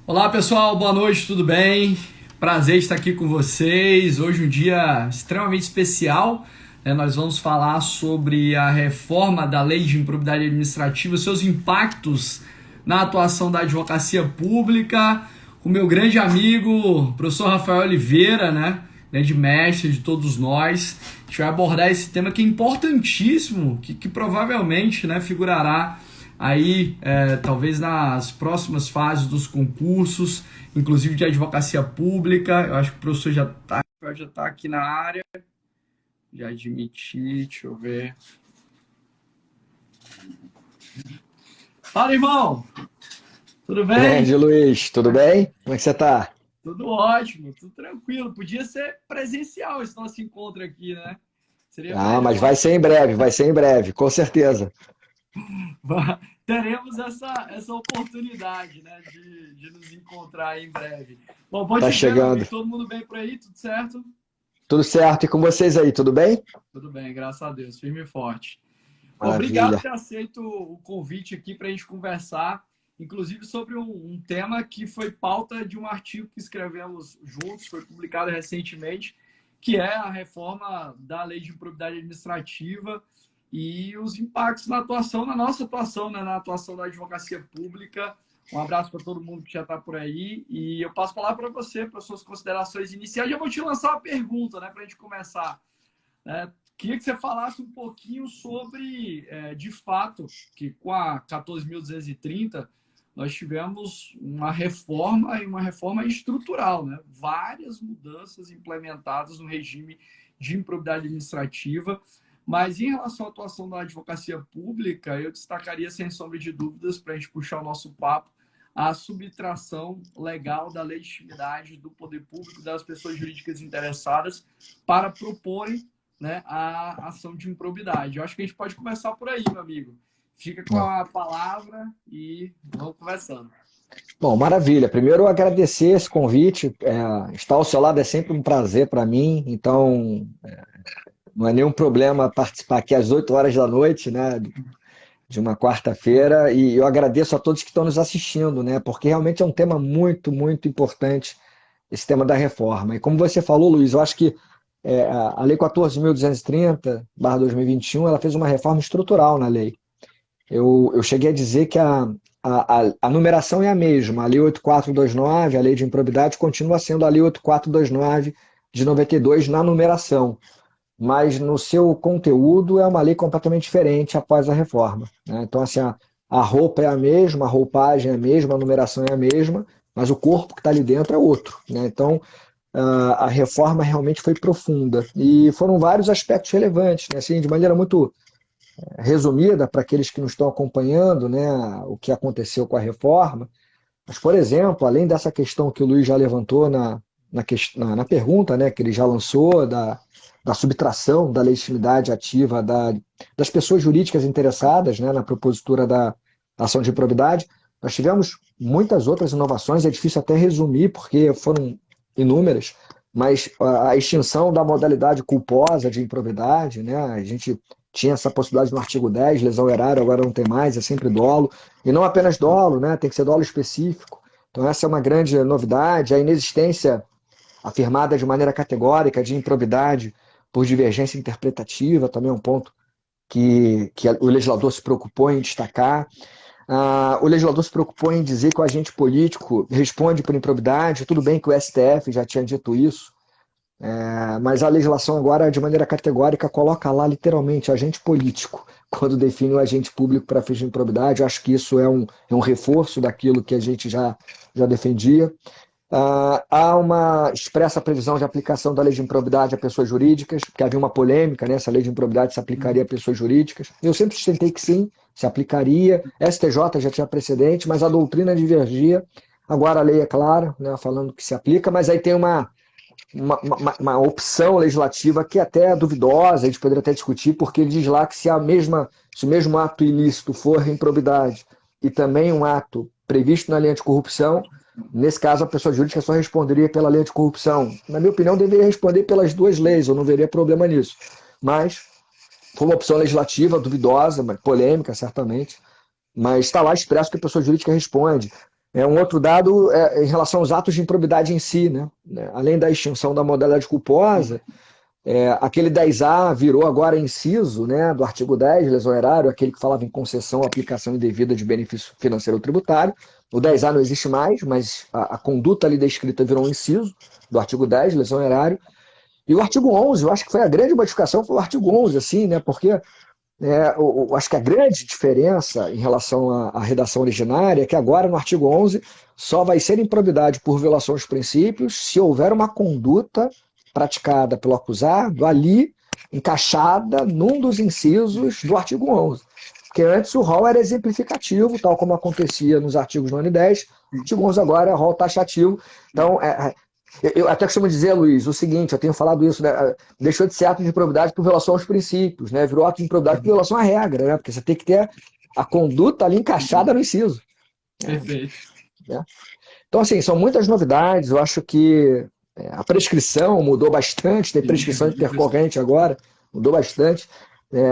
Olá pessoal, boa noite, tudo bem? Prazer estar aqui com vocês. Hoje um dia extremamente especial, né? Nós vamos falar sobre a reforma da Lei de Improbidade Administrativa, seus impactos na atuação da advocacia pública, com meu grande amigo, professor Rafael Oliveira, né? Grande mestre de todos nós. A gente vai abordar esse tema que é importantíssimo, que provavelmente, né, figurará aí talvez nas próximas fases dos concursos, inclusive de advocacia pública. Eu acho que o professor já tá aqui na área, já admiti, deixa eu ver. Fala, irmão! Tudo bem? Grande Luiz, tudo bem? Como é que você tá? Tudo ótimo, tudo tranquilo. Podia ser presencial esse nosso encontro aqui, né? Seria Ah, mas melhor. vai ser em breve, com certeza. Teremos essa oportunidade, né, de nos encontrar em breve. Bom, pode Tá dizer, meu amigo, chegando. todo mundo bem por aí? Tudo certo? Tudo certo, e com vocês aí, tudo bem? Tudo bem, graças a Deus, firme e forte. Bom, obrigado por Maravilha. ter aceito o convite aqui para a gente conversar, inclusive sobre um tema que foi pauta de um artigo que escrevemos juntos, foi publicado recentemente, que é a reforma da Lei de Improbidade Administrativa e os impactos na atuação, na nossa atuação, né, na atuação da advocacia pública. Um abraço para todo mundo que já está por aí e eu passo a palavra para você, para suas considerações iniciais. Já vou te lançar uma pergunta, né, para a gente começar. Queria que você falasse um pouquinho sobre, de fato, que com a 14.230 nós tivemos uma reforma e uma reforma estrutural, né? Várias mudanças implementadas no regime de improbidade administrativa, mas em relação à atuação da advocacia pública, eu destacaria, sem sombra de dúvidas, para a gente puxar o nosso papo, a subtração legal da legitimidade do poder público das pessoas jurídicas interessadas para proporem, né, a ação de improbidade. Eu acho que a gente pode começar por aí, meu amigo. Fica com a palavra e vamos conversando. Bom, maravilha. Primeiro, agradecer esse convite. Estar ao seu lado é sempre um prazer para mim, então não é nenhum problema participar aqui às 8 horas da noite, né, de uma quarta-feira. E eu agradeço a todos que estão nos assistindo, né, porque realmente é um tema muito, muito importante, esse tema da reforma. E como você falou, Luiz, eu acho que a Lei 14.230/2021, ela fez uma reforma estrutural na lei. Eu cheguei a dizer que a numeração é a mesma. A Lei 8429, a Lei de Improbidade, continua sendo a Lei 8429 de 92 na numeração, mas no seu conteúdo é uma lei completamente diferente após a reforma, né? Então, assim, a roupa é a mesma, a roupagem é a mesma, a numeração é a mesma, mas o corpo que está ali dentro é outro, né? Então, a reforma realmente foi profunda e foram vários aspectos relevantes, né? Assim, de maneira muito resumida para aqueles que não estão acompanhando, né, o que aconteceu com a reforma. Mas, por exemplo, além dessa questão que o Luiz já levantou na pergunta, né, que ele já lançou, da subtração da legitimidade ativa das pessoas jurídicas interessadas, né, na propositura da ação de improbidade, nós tivemos muitas outras inovações, é difícil até resumir, porque foram inúmeras, mas a extinção da modalidade culposa de improbidade, né, a gente tinha essa possibilidade no artigo 10, lesão erária, agora não tem mais, é sempre dolo. E não apenas dolo, né? Tem que ser dolo específico. Então essa é uma grande novidade. A inexistência afirmada de maneira categórica de improbidade por divergência interpretativa também é um ponto que o legislador se preocupou em destacar. O legislador se preocupou em dizer que o agente político responde por improbidade. Tudo bem que o STF já tinha dito isso, mas a legislação agora, de maneira categórica, coloca lá literalmente agente político, quando define o agente público para fins de improbidade. Eu acho que isso é um reforço daquilo que a gente já defendia. Há uma expressa previsão de aplicação da lei de improbidade a pessoas jurídicas, porque havia uma polêmica, né, se a lei de improbidade se aplicaria a pessoas jurídicas. Eu sempre sustentei que sim, se aplicaria. STJ já tinha precedente, mas a doutrina divergia. Agora a lei é clara, né, falando que se aplica, mas aí tem uma opção legislativa que é até duvidosa, a gente poderia até discutir, porque ele diz lá que se o mesmo ato ilícito for improbidade e também um ato previsto na lei anticorrupção, nesse caso a pessoa jurídica só responderia pela lei anticorrupção. Na minha opinião, deveria responder pelas duas leis, eu não veria problema nisso. Mas foi uma opção legislativa duvidosa, mas polêmica, certamente, mas está lá expresso que a pessoa jurídica responde. Um outro dado é em relação aos atos de improbidade em si, né? Além da extinção da modalidade culposa, aquele 10A virou agora inciso, né, do artigo 10, lesão erário, aquele que falava em concessão ou aplicação indevida de benefício financeiro ou tributário. O 10A não existe mais, mas a conduta ali descrita virou um inciso do artigo 10, lesão erário. E o artigo 11, eu acho que foi a grande modificação, foi o artigo 11, assim, né, porque acho que a grande diferença em relação à redação originária é que agora no artigo 11 só vai ser improbidade por violação dos princípios se houver uma conduta praticada pelo acusado ali encaixada num dos incisos do artigo 11. Porque antes o rol era exemplificativo, tal como acontecia nos artigos 9 e 10. O artigo 11 agora é rol taxativo. Então, eu até costumo dizer, Luiz, o seguinte, eu tenho falado isso, né? Deixou de ser ato de improbidade por violação aos princípios, né? Virou ato de improbidade por violação à regra, né? Porque você tem que ter a conduta ali encaixada no inciso. Perfeito. Né? Então, assim, são muitas novidades. Eu acho que a prescrição mudou bastante, tem prescrição intercorrente agora, mudou bastante.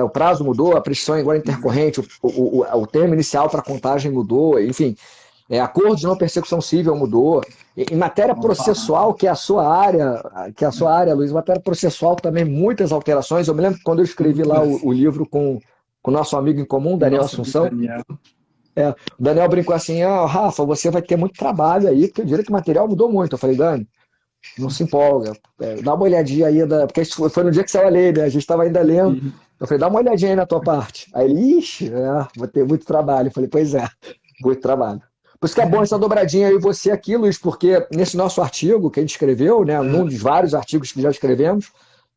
O prazo mudou, a prescrição agora é intercorrente, o termo inicial para contagem mudou, enfim. Acordo de não persecução civil mudou. Em matéria processual, que é a sua área, Luiz, matéria processual também muitas alterações. Eu me lembro que quando eu escrevi lá o livro com o nosso amigo em comum, Daniel Assunção, o Daniel brincou assim, Rafa, você vai ter muito trabalho aí, porque o direito material mudou muito. Eu falei, Dani, não se empolga, dá uma olhadinha aí, porque foi no dia que saiu a lei, né? A gente estava ainda lendo. Eu falei, dá uma olhadinha aí na tua parte. Aí ele, ixi, vou ter muito trabalho. Eu falei, pois é, muito trabalho. Por isso que é bom essa dobradinha aí, você aqui, Luiz, porque nesse nosso artigo que a gente escreveu, né, num dos vários artigos que já escrevemos,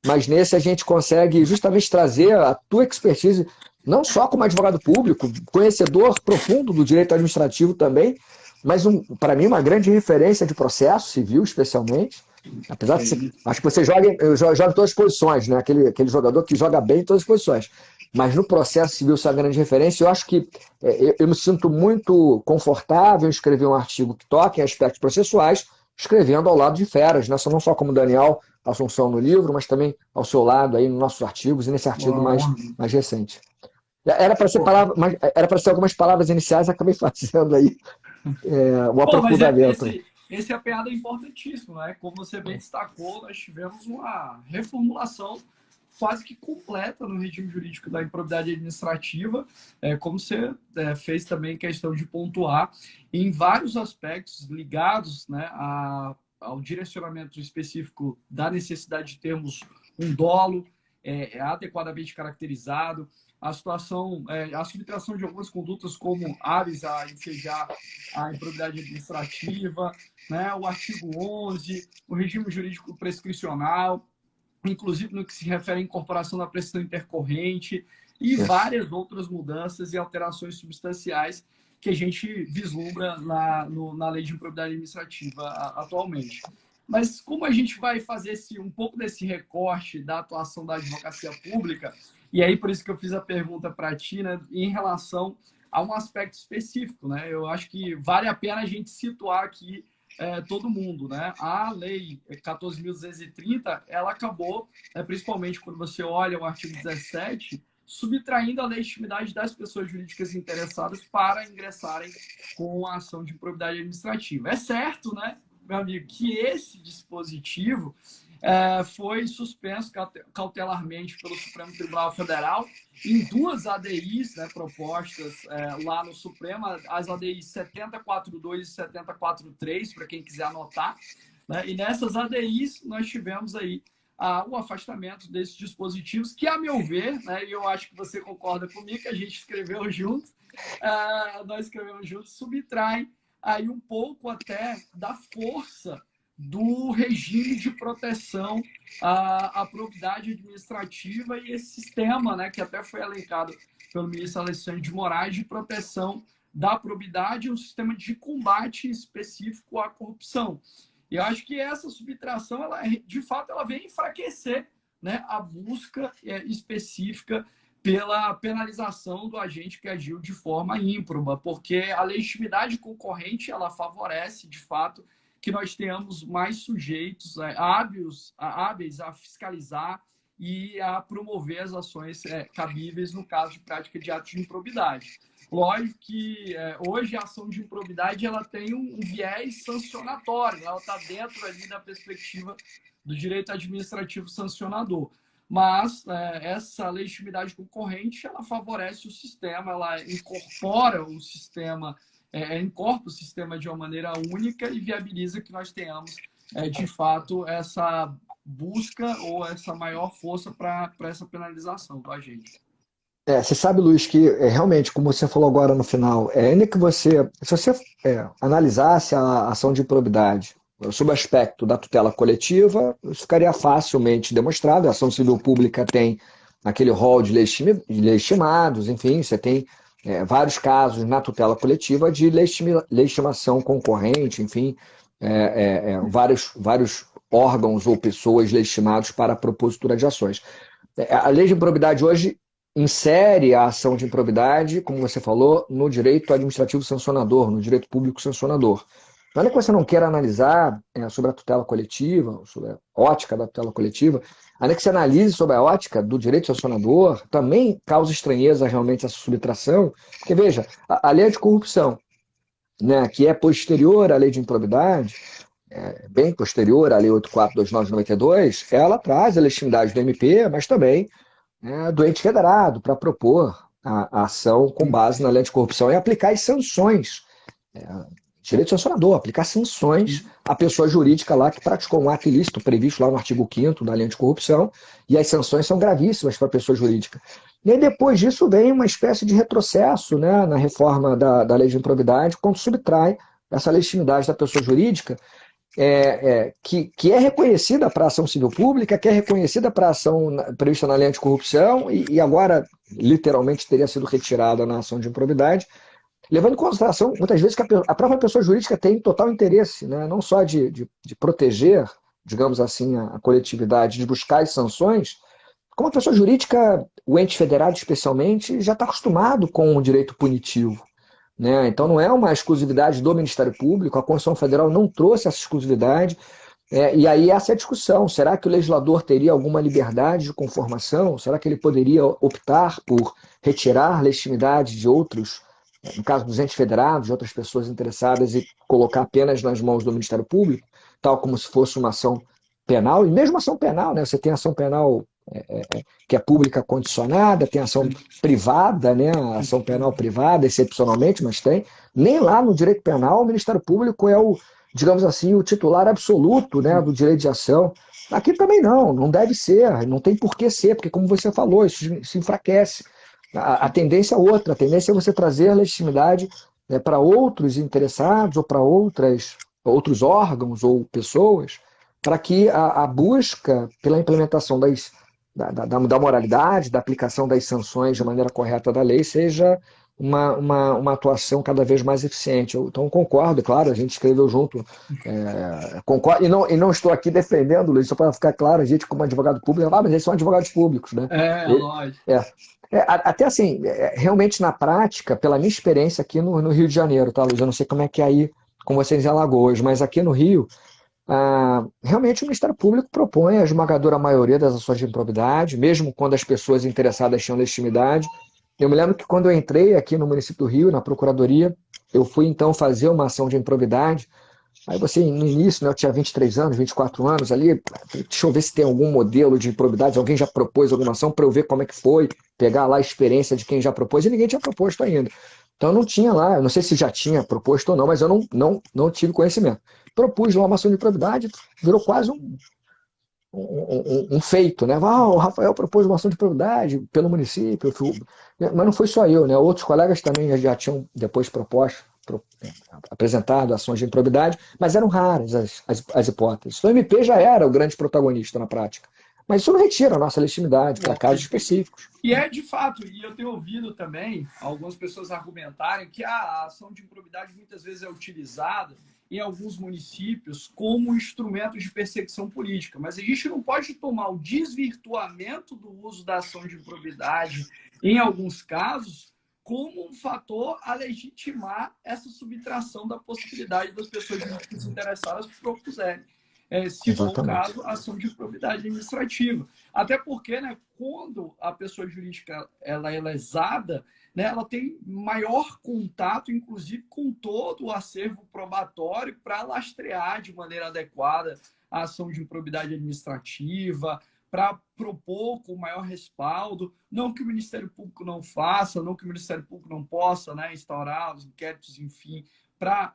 mas nesse a gente consegue justamente trazer a tua expertise, não só como advogado público, conhecedor profundo do direito administrativo também, mas para mim uma grande referência de processo civil, especialmente. Apesar de você, acho que você joga em todas as posições, né? Aquele jogador que joga bem em todas as posições. Mas no processo civil, isso é uma grande referência. Eu acho que eu me sinto muito confortável em escrever um artigo que toque em aspectos processuais, escrevendo ao lado de feras, né? Não só como Daniel Assunção no livro, mas também ao seu lado aí nos nossos artigos e nesse artigo mais recente. Era para ser era para ser algumas palavras iniciais, acabei fazendo aí o aprofundamento. Mas esse apanhado é importantíssimo, né? Como você bem destacou, nós tivemos uma reformulação quase que completa no regime jurídico da improbidade administrativa, como você fez também questão de pontuar, em vários aspectos ligados, né, ao direcionamento específico da necessidade de termos um dolo adequadamente caracterizado, a situação, a subtração de algumas condutas como aves a ensejar a improbidade administrativa, né, o artigo 11, o regime jurídico prescricional, inclusive no que se refere à incorporação da prescrição intercorrente e várias outras mudanças e alterações substanciais que a gente vislumbra na lei de improbidade administrativa atualmente. Mas como a gente vai fazer um pouco desse recorte da atuação da advocacia pública, e aí por isso que eu fiz a pergunta para ti, né, em relação a um aspecto específico, né? Eu acho que vale a pena a gente situar aqui todo mundo, né? A lei 14.230, ela acabou, principalmente quando você olha o artigo 17, subtraindo a legitimidade das pessoas jurídicas interessadas para ingressarem com a ação de improbidade administrativa. É certo, né, meu amigo, que esse dispositivo foi suspenso cautelarmente pelo Supremo Tribunal Federal em duas ADIs, né, propostas lá no Supremo, as ADIs 7042 e 7043, para quem quiser anotar, né? E nessas ADIs nós tivemos aí o afastamento desses dispositivos, que, a meu ver, né, e eu acho que você concorda comigo, que a gente escreveu junto, nós escrevemos juntos, subtraem aí um pouco até da força do regime de proteção à probidade administrativa e esse sistema, né, que até foi elencado pelo ministro Alexandre de Moraes, de proteção da probidade, um sistema de combate específico à corrupção. E eu acho que essa subtração, de fato, ela vem enfraquecer, né, a busca específica pela penalização do agente que agiu de forma ímproba, porque a legitimidade concorrente, ela favorece, de fato, que nós tenhamos mais sujeitos hábeis a fiscalizar e a promover as ações cabíveis no caso de prática de atos de improbidade. Lógico que hoje a ação de improbidade ela tem um viés sancionatório, ela está dentro ali da perspectiva do direito administrativo sancionador. Mas essa legitimidade concorrente ela favorece o sistema, ela incorpora o sistema, incorpora o sistema de uma maneira única e viabiliza que nós tenhamos, de fato, essa busca ou essa maior força para essa penalização do agente. Você sabe, Luiz, que realmente, como você falou agora no final, ainda que você, se você analisasse a ação de improbidade sob o aspecto da tutela coletiva, isso ficaria facilmente demonstrado. A ação civil pública tem aquele rol de legitimados, enfim, você tem vários casos na tutela coletiva de legitimação concorrente, enfim, vários órgãos ou pessoas legitimados para a propositura de ações. A lei de improbidade hoje insere a ação de improbidade, como você falou, no direito administrativo sancionador, no direito público sancionador. Não é que você não queira analisar sobre a tutela coletiva, sobre a ótica da tutela coletiva, ainda que você analise sobre a ótica do direito sancionador, também causa estranheza realmente essa subtração, porque veja, a lei de corrupção, né, que é posterior à lei de improbidade, bem posterior à lei 8429 de 92, ela traz a legitimidade do MP, mas também do ente federado para propor a ação com base na lei de corrupção e aplicar as sanções. Direito sancionador, aplicar sanções à pessoa jurídica lá que praticou um ato ilícito previsto lá no artigo 5º da lei anticorrupção, e as sanções são gravíssimas para a pessoa jurídica. E aí depois disso vem uma espécie de retrocesso, né, na reforma da lei de improbidade, quando subtrai essa legitimidade da pessoa jurídica, que é reconhecida para a ação civil pública, que é reconhecida para a ação prevista na lei anticorrupção e agora literalmente teria sido retirada na ação de improbidade, levando em consideração muitas vezes que a própria pessoa jurídica tem total interesse, né, não só de proteger, digamos assim, a coletividade, de buscar as sanções, como a pessoa jurídica, o ente federado especialmente, já está acostumado com o direito punitivo. Né? Então não é uma exclusividade do Ministério Público, a Constituição Federal não trouxe essa exclusividade, e aí essa é a discussão, será que o legislador teria alguma liberdade de conformação? Será que ele poderia optar por retirar legitimidade de outros, no caso dos entes federados, de outras pessoas interessadas e colocar apenas nas mãos do Ministério Público, tal como se fosse uma ação penal, e mesmo ação penal, né? Você tem ação penal que é pública condicionada, tem ação privada, né? Ação penal privada, excepcionalmente, mas tem. Nem lá no direito penal o Ministério Público é o, digamos assim, o titular absoluto, né, do direito de ação. Aqui também não deve ser, não tem por que ser, porque como você falou, isso se enfraquece. A tendência é outra, a tendência é você trazer legitimidade para outros interessados ou para outros órgãos ou pessoas, para que a busca pela implementação da moralidade, da aplicação das sanções de maneira correta da lei seja uma atuação cada vez mais eficiente. Então concordo, claro, a gente escreveu junto, concordo, e não estou aqui defendendo, Luiz, só para ficar claro, a gente como advogado público, mas eles são advogados públicos, né? Lógico. Até assim, realmente na prática, pela minha experiência aqui no Rio de Janeiro, tá, Luiz? Eu não sei como é que é aí com vocês em Alagoas, mas aqui no Rio, realmente o Ministério Público propõe a esmagadora maioria das ações de improbidade, mesmo quando as pessoas interessadas tinham legitimidade. Eu me lembro que quando eu entrei aqui no município do Rio, na Procuradoria, eu fui então fazer uma ação de improbidade. Aí você, no início, né, eu tinha 23 anos, 24 anos ali, deixa eu ver se tem algum modelo de improbidade, alguém já propôs alguma ação para eu ver como é que foi, pegar lá a experiência de quem já propôs, e ninguém tinha proposto ainda. Então não tinha lá, eu não sei se já tinha proposto ou não, mas eu não tive conhecimento. Propus lá uma ação de improbidade, virou quase um feito, né? O Rafael propôs uma ação de improbidade pelo município, mas não foi só eu, né? Outros colegas também já tinham depois apresentado ações de improbidade, mas eram raras as hipóteses. O MP já era o grande protagonista na prática. Mas isso não retira a nossa legitimidade para casos específicos. E é de fato, e eu tenho ouvido também algumas pessoas argumentarem que a ação de improbidade muitas vezes é utilizada em alguns municípios como instrumento de perseguição política. Mas a gente não pode tomar o desvirtuamento do uso da ação de improbidade, em alguns casos, como um fator a legitimar essa subtração da possibilidade das pessoas jurídicas interessadas propuserem. se for o Exatamente. caso, ação de improbidade administrativa. Até porque, né, quando a pessoa jurídica ela é lesada, né, ela tem maior contato, inclusive, com todo o acervo probatório para lastrear de maneira adequada a ação de improbidade administrativa, para propor com maior respaldo, não que o Ministério Público não faça, não que o Ministério Público não possa, né, instaurar os inquéritos, enfim, para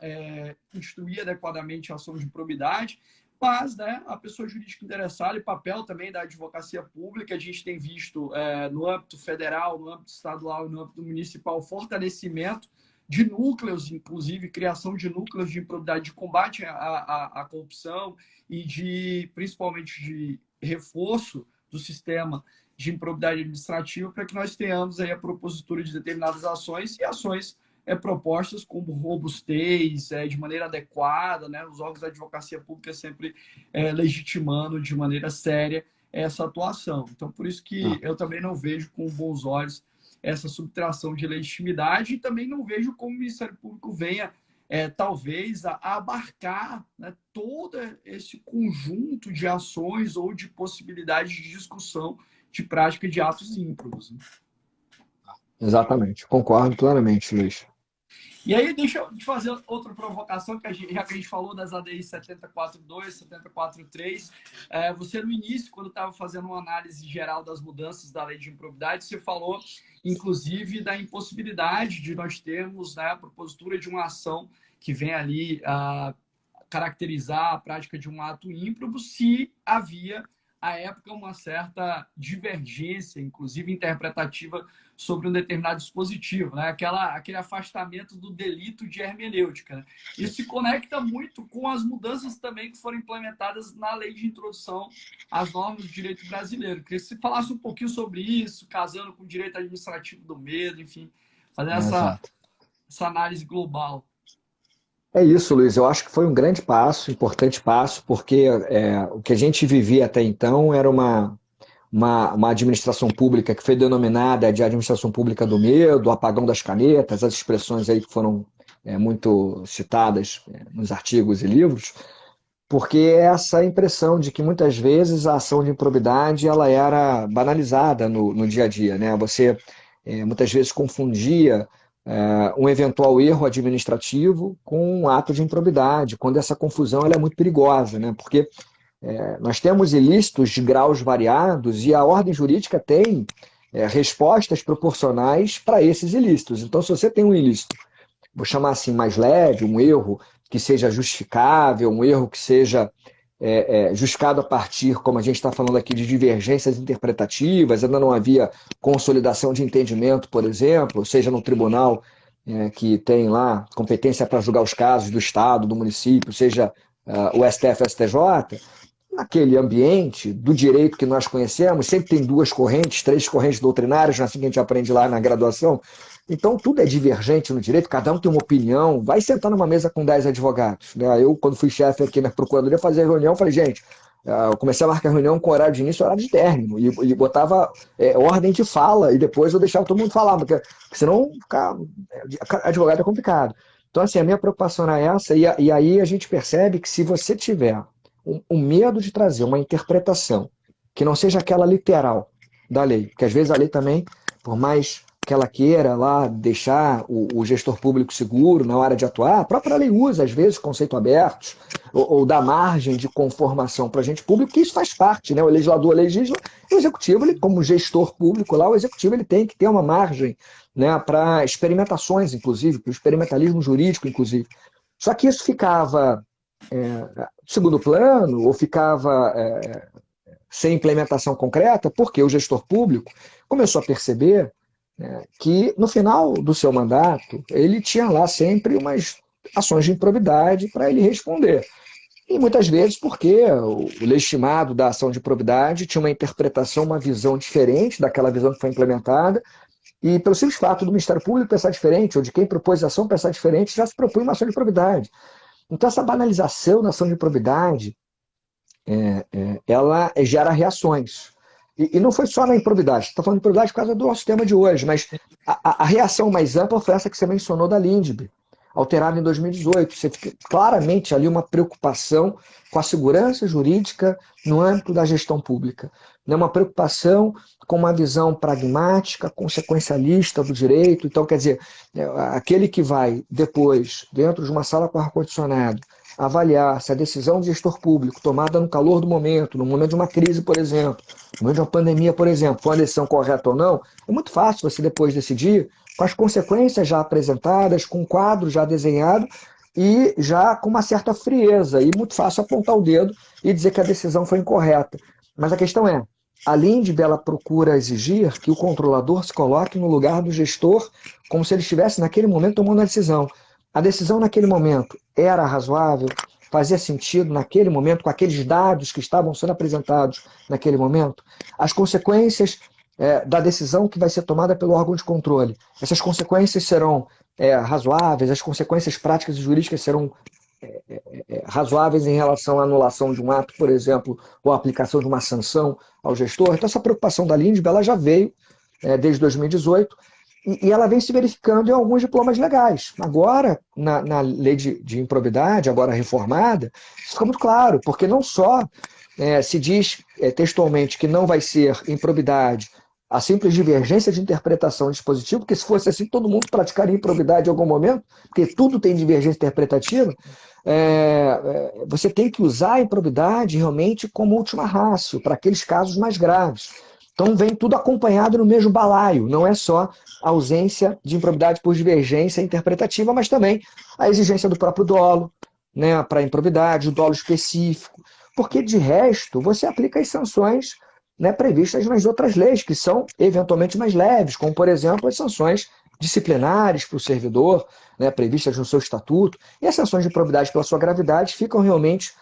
instituir adequadamente a ação de improbidade, mas, né, a pessoa jurídica interessada e papel também da advocacia pública, a gente tem visto no âmbito federal, no âmbito estadual e no âmbito municipal, fortalecimento de núcleos, inclusive criação de núcleos de improbidade, de combate à corrupção e principalmente de reforço do sistema de improbidade administrativa para que nós tenhamos aí a propositura de determinadas ações e ações propostas com robustez, de maneira adequada, né? Os órgãos da advocacia pública sempre legitimando de maneira séria essa atuação. Então, por isso que eu também não vejo com bons olhos essa subtração de legitimidade e também não vejo como o Ministério Público venha, talvez, a abarcar, né, todo esse conjunto de ações ou de possibilidades de discussão de prática de atos ímprobos. Né? Exatamente. Concordo plenamente, Luiz. E aí, deixa eu te fazer outra provocação, já que a gente falou das ADI 7042, 7043, você no início, quando estava fazendo uma análise geral das mudanças da lei de improbidade, você falou, inclusive, da impossibilidade de nós termos, né, a propositura de uma ação que vem ali caracterizar a prática de um ato ímprobo se havia, à época, uma certa divergência, inclusive interpretativa, sobre um determinado dispositivo, né? Aquele afastamento do delito de hermenêutica. Né? Isso se conecta muito com as mudanças também que foram implementadas na lei de introdução às normas do direito brasileiro. Queria que você falasse um pouquinho sobre isso, casando com o direito administrativo do medo, enfim, fazer essa análise global. É isso, Luiz. Eu acho que foi um grande passo, importante passo, porque o que a gente vivia até então era uma administração pública que foi denominada de administração pública do medo, apagão das canetas, as expressões aí que foram muito citadas nos artigos e livros, porque essa impressão de que muitas vezes a ação de improbidade ela era banalizada no dia a dia, né? Você muitas vezes confundia um eventual erro administrativo com um ato de improbidade, quando essa confusão ela é muito perigosa, né? Porque nós temos ilícitos de graus variados e a ordem jurídica tem respostas proporcionais para esses ilícitos. Então, se você tem um ilícito, vou chamar assim, mais leve, um erro que seja justificável, um erro que seja justificado a partir, como a gente está falando aqui, de divergências interpretativas, ainda não havia consolidação de entendimento, por exemplo, seja no tribunal que tem lá competência para julgar os casos do Estado, do município, seja o STF, STJ, naquele ambiente do direito que nós conhecemos, sempre tem duas correntes, três correntes doutrinárias, assim que a gente aprende lá na graduação. Então, tudo é divergente no direito, cada um tem uma opinião. Vai sentar numa mesa com 10 advogados. Né? Eu, quando fui chefe aqui na Procuradoria, fazia reunião, falei, gente, eu comecei a marcar reunião com horário de início e horário de término, e botava ordem de fala, e depois eu deixava todo mundo falar, porque senão advogado é complicado. Então, assim, a minha preocupação era essa, e aí a gente percebe que se você tiver um medo de trazer uma interpretação que não seja aquela literal da lei, porque às vezes a lei também, por mais que ela queira lá deixar o gestor público seguro na hora de atuar, a própria lei usa, às vezes, conceito abertos, ou dá margem de conformação para agente público, que isso faz parte, né? O legislador legisla, e o executivo, ele, como gestor público lá, o executivo ele tem que ter uma margem, né, para experimentações, inclusive, para o experimentalismo jurídico, inclusive. Só que isso ficava segundo plano, ou ficava sem implementação concreta, porque o gestor público começou a perceber que no final do seu mandato ele tinha lá sempre umas ações de improbidade para ele responder. E muitas vezes porque o legitimado da ação de improbidade tinha uma interpretação, uma visão diferente daquela visão que foi implementada, e pelo simples fato do Ministério Público pensar diferente, ou de quem propôs a ação pensar diferente, já se propõe uma ação de improbidade. Então essa banalização da ação de improbidade ela gera reações. E não foi só na improbidade, estou falando de improbidade por causa do nosso tema de hoje, mas a reação mais ampla foi essa que você mencionou da Lindbe. alterado em 2018. Você fica claramente ali uma preocupação com a segurança jurídica no âmbito da gestão pública. Né? Uma preocupação com uma visão pragmática, consequencialista do direito. Então, quer dizer, aquele que vai depois, dentro de uma sala com ar-condicionado, avaliar se a decisão do gestor público, tomada no calor do momento, no momento de uma crise, por exemplo, no momento de uma pandemia, por exemplo, foi uma decisão correta ou não, é muito fácil você depois decidir com as consequências já apresentadas, com um quadro já desenhado e já com uma certa frieza. E muito fácil apontar o dedo e dizer que a decisão foi incorreta. Mas a questão é, a Lindbe, ela procura exigir que o controlador se coloque no lugar do gestor como se ele estivesse naquele momento tomando a decisão. A decisão naquele momento era razoável? Fazia sentido naquele momento, com aqueles dados que estavam sendo apresentados naquele momento? As consequências da decisão que vai ser tomada pelo órgão de controle, essas consequências serão razoáveis? As consequências práticas e jurídicas serão razoáveis em relação à anulação de um ato, por exemplo, ou a aplicação de uma sanção ao gestor? Então, essa preocupação da Lindbe, ela já veio desde 2018, e ela vem se verificando em alguns diplomas legais. Agora, na lei de improbidade, agora reformada, isso fica muito claro, porque não só se diz textualmente que não vai ser improbidade a simples divergência de interpretação do dispositivo, porque se fosse assim, todo mundo praticaria improbidade em algum momento, porque tudo tem divergência interpretativa. Você tem que usar a improbidade realmente como última ratio, para aqueles casos mais graves. Então vem tudo acompanhado no mesmo balaio, não é só a ausência de improbidade por divergência interpretativa, mas também a exigência do próprio dolo, né, para a improbidade, o dolo específico, porque de resto você aplica as sanções, né, previstas nas outras leis, que são eventualmente mais leves, como por exemplo as sanções disciplinares para o servidor, né, previstas no seu estatuto, e as sanções de improbidade pela sua gravidade ficam realmente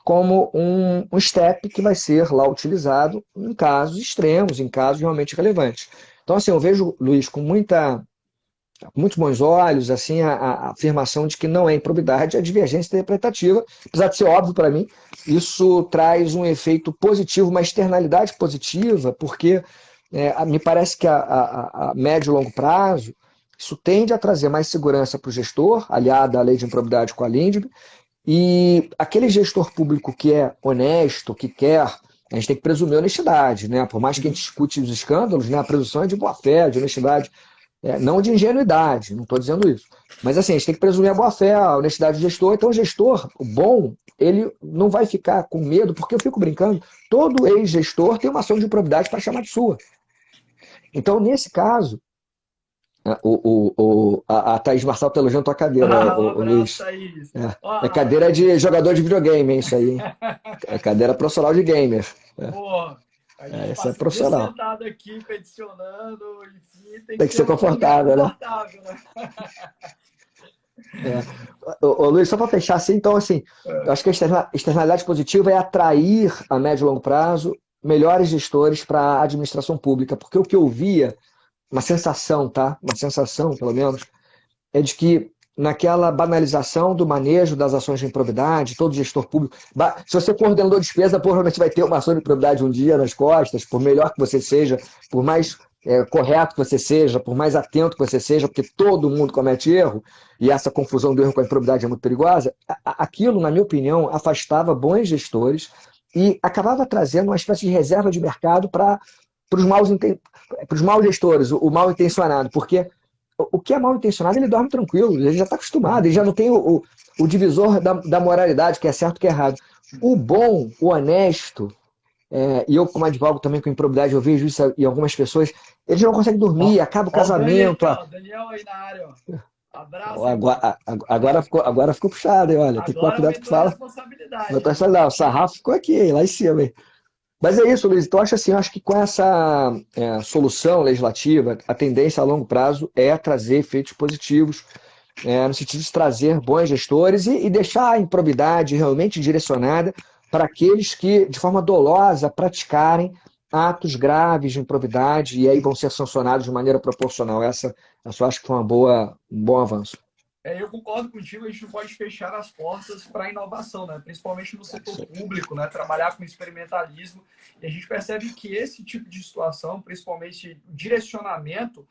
como um step que vai ser lá utilizado em casos extremos, em casos realmente relevantes. Então, assim, eu vejo, Luiz, com muitos bons olhos assim, a afirmação de que não é improbidade, é divergência interpretativa, apesar de ser óbvio para mim, isso traz um efeito positivo, uma externalidade positiva, porque me parece que a médio e longo prazo, isso tende a trazer mais segurança para o gestor, aliado à lei de improbidade com a Lindbe, e aquele gestor público que é honesto, que quer, a gente tem que presumir honestidade, né? Por mais que a gente discute os escândalos, né? A presunção é de boa-fé, de honestidade, não de ingenuidade, não estou dizendo isso. Mas assim, a gente tem que presumir a boa-fé, a honestidade do gestor. Então o gestor, o bom, ele não vai ficar com medo, porque eu fico brincando, todo ex-gestor tem uma ação de improbidade para chamar de sua. Então, nesse caso, a Thaís Marçal está elogiando a tua cadeira, Um o abraço, Luiz. Thaís. É cadeira de jogador de videogame, hein, isso aí. É cadeira profissional de gamer. Pô, a gente Essa é passa o dia profissional. sentado aqui peticionando, enfim, tem que Tem que ter ser uma cadeira confortável, né? confortável, né? Luiz, só para fechar assim, então, assim, eu acho que a externalidade positiva é atrair a médio e longo prazo melhores gestores para a administração pública, porque o que eu via, uma sensação, tá? Uma sensação, pelo menos, é de que naquela banalização do manejo das ações de improbidade, todo gestor público, se você for coordenador de despesa, provavelmente vai ter uma ação de improbidade um dia nas costas, por melhor que você seja, por mais correto que você seja, por mais atento que você seja, porque todo mundo comete erro, e essa confusão do erro com a improbidade é muito perigosa. Aquilo, na minha opinião, afastava bons gestores e acabava trazendo uma espécie de reserva de mercado para os maus gestores, o mal intencionado, porque o que é mal intencionado, ele dorme tranquilo, ele já está acostumado, ele já não tem o divisor da moralidade, que é certo e que é errado. O bom, o honesto, e eu como advogo também com improbidade, eu vejo isso em algumas pessoas, eles não conseguem dormir, acaba o Ó, o Daniel, casamento. Daniel aí na área, ó. Abraço, irmão. Agora ficou puxado, hein, olha, tem que tomar Agora cuidado com o que aumentou a fala. responsabilidade. Não, o sarrafo ficou aqui, lá em cima, hein. Mas é isso, Luiz. Então, acho que com essa solução legislativa, a tendência a longo prazo é trazer efeitos positivos, no sentido de trazer bons gestores e deixar a improbidade realmente direcionada para aqueles que, de forma dolosa, praticarem atos graves de improbidade e aí vão ser sancionados de maneira proporcional. Essa eu só acho que foi um bom avanço. Eu concordo contigo, a gente não pode fechar as portas para a inovação, né? Principalmente no setor público, né? Trabalhar com experimentalismo. E a gente percebe que esse tipo de situação, principalmente o direcionamento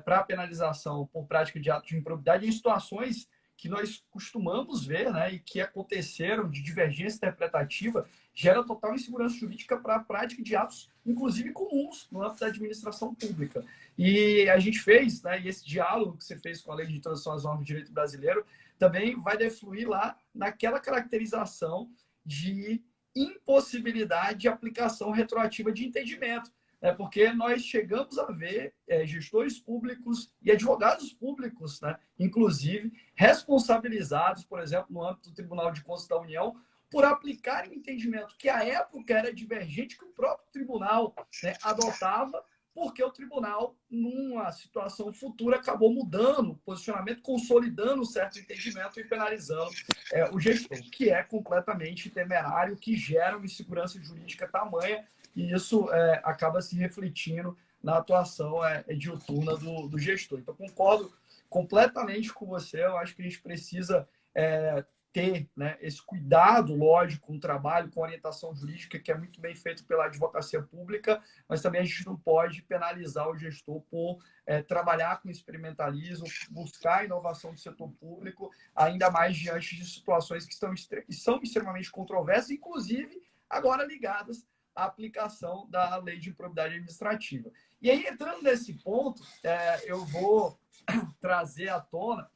para a penalização por prática de atos de improbidade, em situações que nós costumamos ver, né, e que aconteceram de divergência interpretativa, gera total insegurança jurídica para a prática de atos, inclusive comuns, no âmbito da administração pública. E a gente fez, né, e esse diálogo que você fez com a Lei de Introdução às Normas do Direito Brasileiro também vai defluir lá naquela caracterização de impossibilidade de aplicação retroativa de entendimento. Porque nós chegamos a ver gestores públicos e advogados públicos, né, inclusive, responsabilizados, por exemplo, no âmbito do Tribunal de Contas da União, por aplicarem um entendimento que, à época, era divergente que o próprio tribunal, né, adotava, porque o tribunal, numa situação futura, acabou mudando o posicionamento, consolidando um certo entendimento e penalizando o gestor, que é completamente temerário, que gera uma insegurança jurídica tamanha, e isso acaba se refletindo na atuação diuturna do gestor. Então, concordo completamente com você. Eu acho que a gente precisa ter, né, esse cuidado, lógico, com o trabalho, com orientação jurídica, que é muito bem feito pela advocacia pública, mas também a gente não pode penalizar o gestor por trabalhar com experimentalismo, buscar inovação do setor público, ainda mais diante de situações que são extremamente controversas, inclusive agora ligadas a aplicação da Lei de Improbidade Administrativa. E aí, entrando nesse ponto, eu vou trazer à tona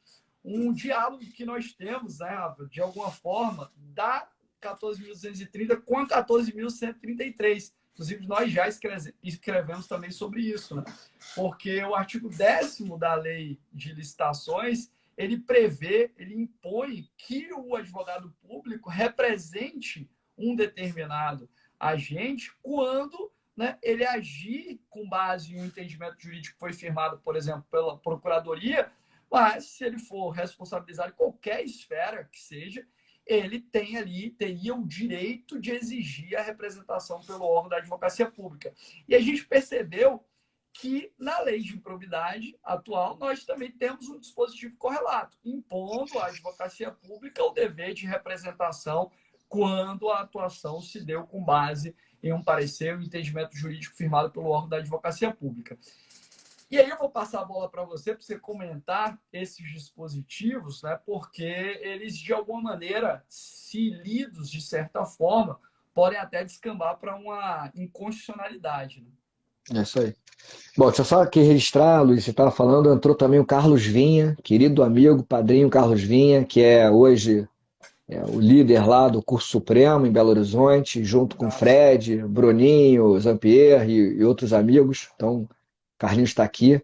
um diálogo que nós temos, né, de alguma forma, da 14.230 com a 14.133. Inclusive, nós já escrevemos também sobre isso, né? Porque o artigo 10º da Lei de Licitações, ele prevê, ele impõe que o advogado público represente um determinado agente quando, né, ele agir com base em um entendimento jurídico que foi firmado, por exemplo, pela Procuradoria, mas se ele for responsabilizado em qualquer esfera que seja, ele teria o direito de exigir a representação pelo órgão da advocacia pública. E a gente percebeu que na lei de improbidade atual nós também temos um dispositivo correlato, impondo à advocacia pública o dever de representação quando a atuação se deu com base em um parecer, um entendimento jurídico firmado pelo órgão da advocacia pública. E aí eu vou passar a bola para você comentar esses dispositivos, né, porque eles, de alguma maneira, se lidos de certa forma, podem até descambar para uma inconstitucionalidade. Né? É isso aí. Bom, deixa eu só aqui registrar, Luiz, você estava falando, entrou também o Carlos Vinha, querido amigo, padrinho Carlos Vinha, que é hoje o líder lá do curso Supremo em Belo Horizonte, junto com Fred, Bruninho, Zampier e outros amigos. Então, Carlinhos está aqui.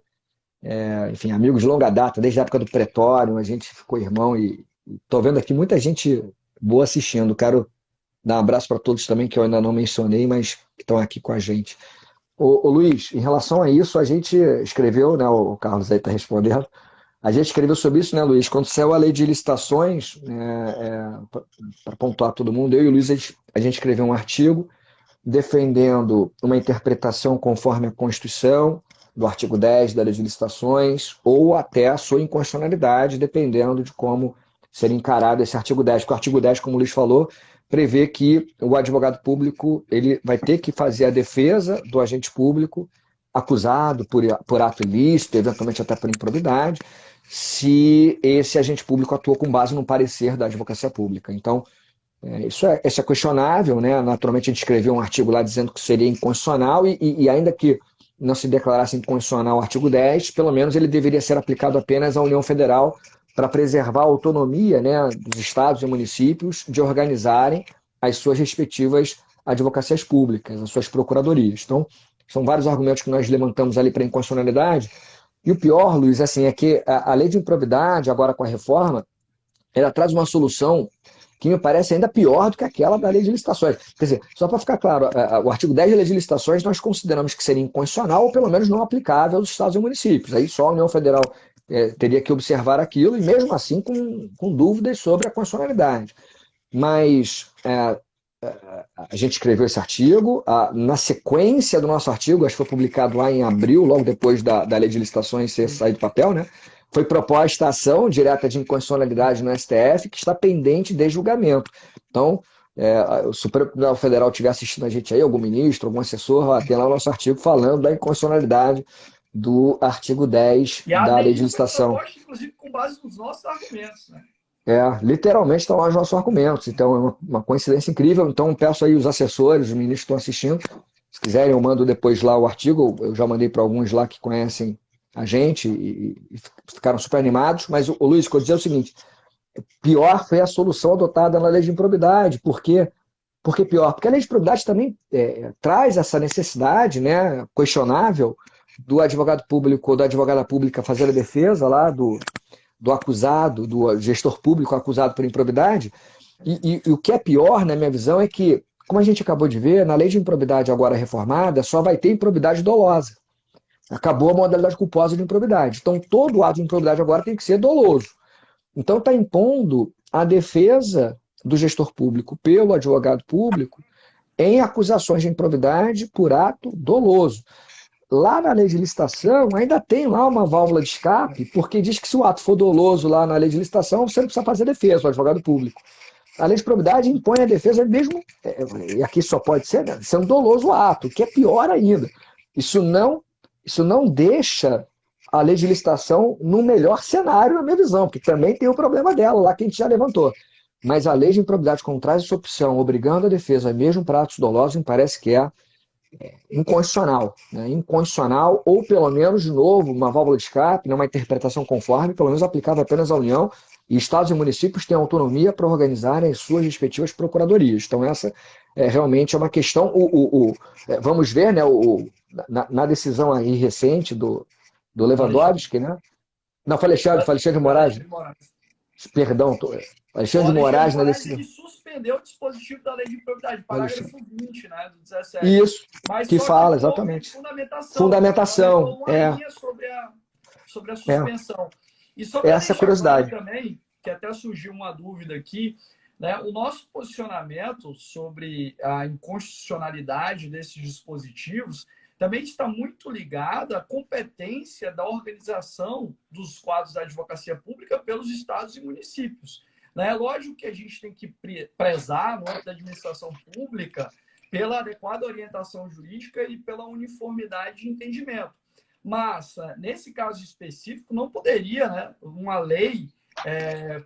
Enfim, amigos de longa data, desde a época do Pretório, a gente ficou irmão e estou vendo aqui muita gente boa assistindo. Quero dar um abraço para todos também, que eu ainda não mencionei, mas que estão aqui com a gente. Ô Luiz, em relação a isso, a gente escreveu, né, o Carlos aí está respondendo, a gente escreveu sobre isso, né, Luiz? Quando saiu a lei de licitações, para pontuar todo mundo, eu e o Luiz, a gente escreveu um artigo defendendo uma interpretação conforme a Constituição, do artigo 10 da lei de licitações, ou até a sua inconstitucionalidade, dependendo de como ser encarado esse artigo 10. Porque o artigo 10, como o Luiz falou, prevê que o advogado público ele vai ter que fazer a defesa do agente público acusado por ato ilícito, eventualmente até por improbidade, se esse agente público atuou com base no parecer da advocacia pública. Então, isso é questionável, né? Naturalmente, a gente escreveu um artigo lá dizendo que seria inconstitucional e ainda que não se declarasse inconstitucional o artigo 10, pelo menos ele deveria ser aplicado apenas à União Federal para preservar a autonomia, né, dos estados e municípios de organizarem as suas respectivas advocacias públicas, as suas procuradorias. Então, são vários argumentos que nós levantamos ali para a inconstitucionalidade. E o pior, Luiz, assim, é que a lei de improbidade, agora com a reforma, ela traz uma solução que me parece ainda pior do que aquela da lei de licitações. Quer dizer, só para ficar claro, o artigo 10 da lei de licitações nós consideramos que seria inconstitucional ou pelo menos não aplicável aos estados e municípios. Aí só a União Federal teria que observar aquilo e mesmo assim com dúvidas sobre a constitucionalidade. Mas a gente escreveu esse artigo, na sequência do nosso artigo, acho que foi publicado lá em abril, logo depois da lei de licitações sair do papel, né? Foi proposta a ação direta de inconstitucionalidade no STF, que está pendente de julgamento. Então, o Supremo Tribunal Federal estiver assistindo a gente aí, algum ministro, algum assessor, tem lá o nosso artigo falando da inconstitucionalidade do artigo 10 da lei de licitação. Proposta, inclusive, com base nos nossos argumentos, né? Literalmente estão lá os nossos argumentos. Então, é uma coincidência incrível. Então, peço aí os assessores, os ministros que estão assistindo, se quiserem, eu mando depois lá o artigo. Eu já mandei para alguns lá que conhecem a gente e ficaram super animados. Mas, o Luiz, quero dizer o seguinte: pior foi a solução adotada na lei de improbidade. Por quê? Por que pior? Porque a lei de improbidade também traz essa necessidade, né, questionável do advogado público ou da advogada pública fazer a defesa lá do acusado, do gestor público acusado por improbidade. E o que é pior, na minha visão, é que, como a gente acabou de ver, na lei de improbidade agora reformada, só vai ter improbidade dolosa. Acabou a modalidade culposa de improbidade. Então, todo ato de improbidade agora tem que ser doloso. Então, está impondo a defesa do gestor público pelo advogado público em acusações de improbidade por ato doloso. Lá na lei de licitação, ainda tem lá uma válvula de escape, porque diz que se o ato for doloso lá na lei de licitação, você não precisa fazer defesa, o advogado público. A lei de probidade impõe a defesa mesmo, e aqui só pode ser, né, ser um doloso ato, que é pior ainda. Isso não deixa a lei de licitação no melhor cenário, na minha visão, porque também tem o problema dela, lá que a gente já levantou. Mas a lei de improbidade, quando traz essa opção, obrigando a defesa mesmo para atos dolosos, me parece que é inconstitucional, né? Inconstitucional, ou pelo menos, de novo, uma válvula de escape, né? Uma interpretação conforme, pelo menos aplicável apenas à União, e estados e municípios têm autonomia para organizarem as suas respectivas procuradorias. Então, essa realmente é uma questão. Vamos ver, né, na decisão aí recente do Lewandowski, né? Não, foi Alexandre de Moraes. Perdão, Alexandre de Moraes na decisão. Ele suspendeu o dispositivo da lei de improbidade, parágrafo 20, né, do 17. Isso, mas que fala, exatamente. Fundamentação, uma linha sobre a suspensão. E sobre essa curiosidade também, que até surgiu uma dúvida aqui, né, o nosso posicionamento sobre a inconstitucionalidade desses dispositivos também está muito ligado à competência da organização dos quadros da advocacia pública pelos estados e municípios. É lógico que a gente tem que prezar, no âmbito da administração pública, pela adequada orientação jurídica e pela uniformidade de entendimento. Mas, nesse caso específico, não poderia, né, uma lei,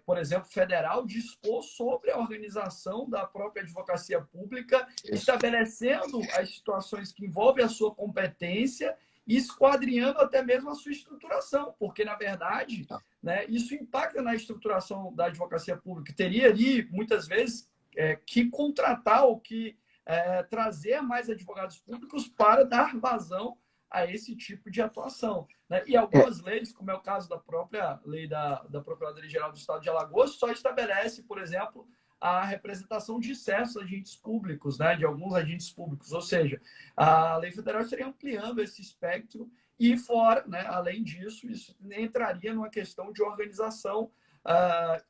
por exemplo, federal, dispor sobre a organização da própria advocacia pública, estabelecendo as situações que envolvem a sua competência e esquadrinhando até mesmo a sua estruturação, porque, na verdade, né, isso impacta na estruturação da advocacia pública. Teria ali, muitas vezes, que contratar ou que trazer mais advogados públicos para dar vazão a esse tipo de atuação, né? E algumas leis, como é o caso da própria lei da Procuradoria-Geral do Estado de Alagoas, só estabelece, por exemplo, a representação de certos agentes públicos, né? De alguns agentes públicos, ou seja, a lei federal estaria ampliando esse espectro e fora, né? Além disso, isso entraria numa questão de organização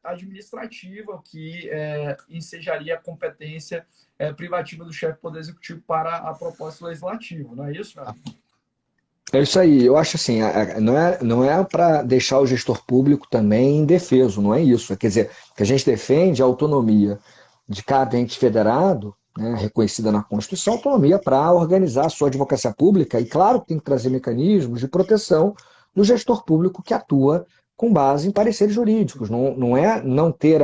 administrativa, que ensejaria a competência privativa do chefe do Poder Executivo para a proposta legislativa, não é isso, meu amigo? É isso aí, eu acho assim, não é para deixar o gestor público também indefeso, não é isso. Quer dizer, que a gente defende a autonomia de cada ente federado, né, reconhecida na Constituição, autonomia para organizar a sua advocacia pública, e claro que tem que trazer mecanismos de proteção do gestor público que atua com base em pareceres jurídicos. Não é não ter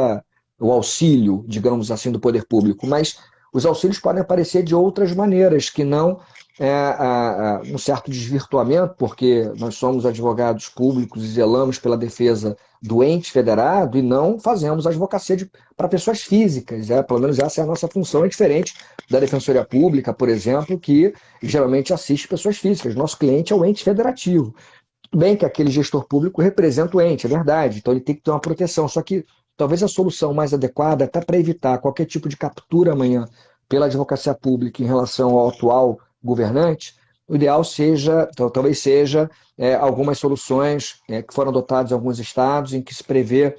o auxílio, digamos assim, do poder público, mas os auxílios podem aparecer de outras maneiras, que não um certo desvirtuamento, porque nós somos advogados públicos e zelamos pela defesa do ente federado e não fazemos advocacia para pessoas físicas. Pelo menos essa é a nossa função, é diferente da Defensoria Pública, por exemplo, que geralmente assiste pessoas físicas. Nosso cliente é o ente federativo. Tudo bem que aquele gestor público representa o ente, é verdade, então ele tem que ter uma proteção, só que talvez a solução mais adequada, até para evitar qualquer tipo de captura amanhã pela advocacia pública em relação ao atual governante, o ideal seja, talvez seja, algumas soluções que foram adotadas em alguns estados, em que se prevê